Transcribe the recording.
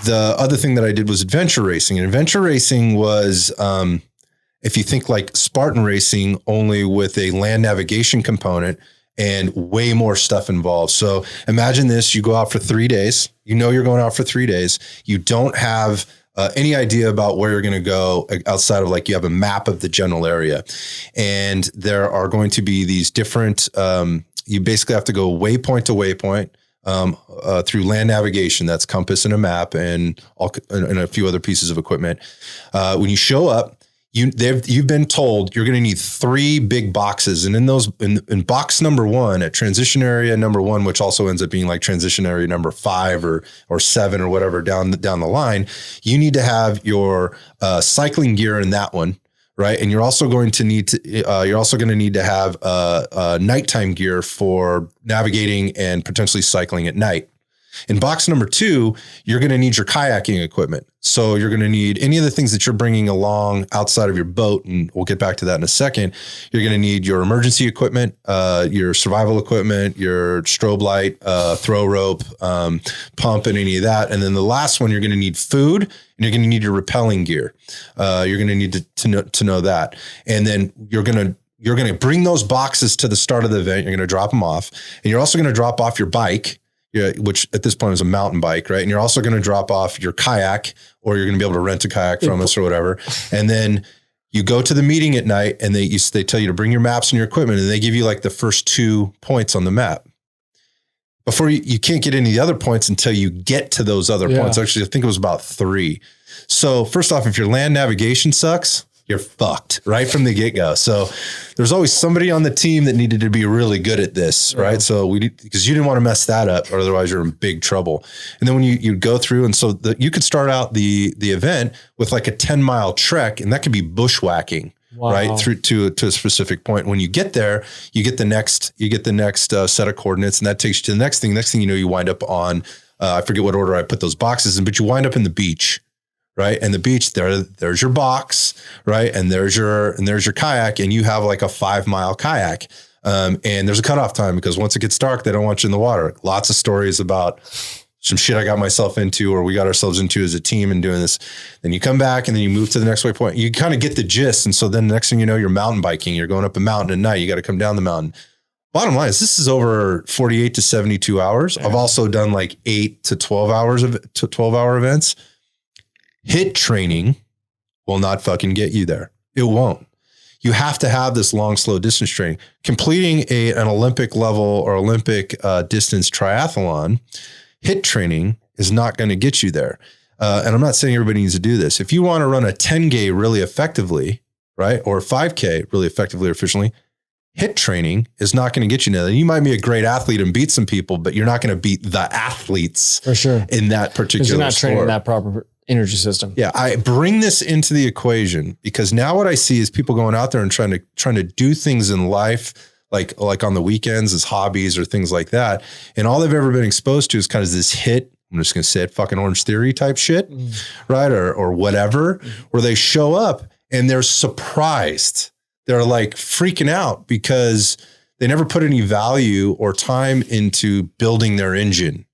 the other thing that I did was adventure racing. And adventure racing was, if you think like Spartan racing, only with a land navigation component and way more stuff involved. So imagine this, you go out for 3 days, you're going out for 3 days. You don't have any idea about where you're going to go outside of like, you have a map of the general area. And there are going to be these different, you basically have to go waypoint to waypoint through land navigation. That's compass and a map and a few other pieces of equipment. When you show up, you've been told you're going to need 3 big boxes. And in box number 1 at transition area number 1, which also ends up being like transition area number 5 or 7 or whatever down the line, you need to have your cycling gear in that one. Right. And you're also going to need to have nighttime gear for navigating and potentially cycling at night. In box number 2, you're going to need your kayaking equipment. So you're going to need any of the things that you're bringing along outside of your boat. And we'll get back to that in a second. You're going to need your emergency equipment, your survival equipment, your strobe light, throw rope, pump, and any of that. And then the last one, you're going to need food and you're going to need your rappelling gear. You're going to need to know that. And then you're going to bring those boxes to the start of the event. You're going to drop them off, and you're also going to drop off your bike, which at this point is a mountain bike, right? And you're also going to drop off your kayak, or you're going to be able to rent a kayak from us or whatever. And then you go to the meeting at night, and they tell you to bring your maps and your equipment, and they give you like the first 2 points on the map. Before you can't get any of the other points until you get to those other points. Actually, I think it was about 3. So first off, if your land navigation sucks, you're fucked right from the get-go. So there's always somebody on the team that needed to be really good at this, right? So because you didn't want to mess that up, or otherwise you're in big trouble. And then when you go through, and so you could start out the event with like a 10-mile trek, and that could be bushwhacking. Wow. Right through to a specific point. When you get there, you get the next set of coordinates, and that takes you to the next thing. Next thing you know, you wind up on I forget what order I put those boxes in, but you wind up in the beach. Right. And the beach, there's your box, right? And there's your kayak, and you have like a 5-mile kayak. And there's a cutoff time, because once it gets dark, they don't want you in the water. Lots of stories about some shit I got myself into, or we got ourselves into as a team and doing this. Then you come back, and then you move to the next waypoint. You kind of get the gist. And so then the next thing you know, you're mountain biking, you're going up a mountain at night. You got to come down the mountain. Bottom line is, this is over 48 to 72 hours. Yeah. I've also done like 8 to 12 12-hour events. HIIT training will not fucking get you there. It won't. You have to have this long, slow distance training. Completing an Olympic level or Olympic distance triathlon, HIIT training is not going to get you there. And I'm not saying everybody needs to do this. If you want to run a 10K really effectively, right, or a 5K really effectively or efficiently, HIIT training is not going to get you there. You might be a great athlete and beat some people, but you're not going to beat the athletes for sure in that particular you're not sport. Training that proper energy system. Yeah. I bring this into the equation because now what I see is people going out there and trying to do things in life, like on the weekends as hobbies or things like that. And all they've ever been exposed to is kind of this HIIT, I'm just going to say it, fucking Orange Theory type shit, right? Or whatever, where they show up and they're surprised. They're like freaking out because they never put any value or time into building their engine,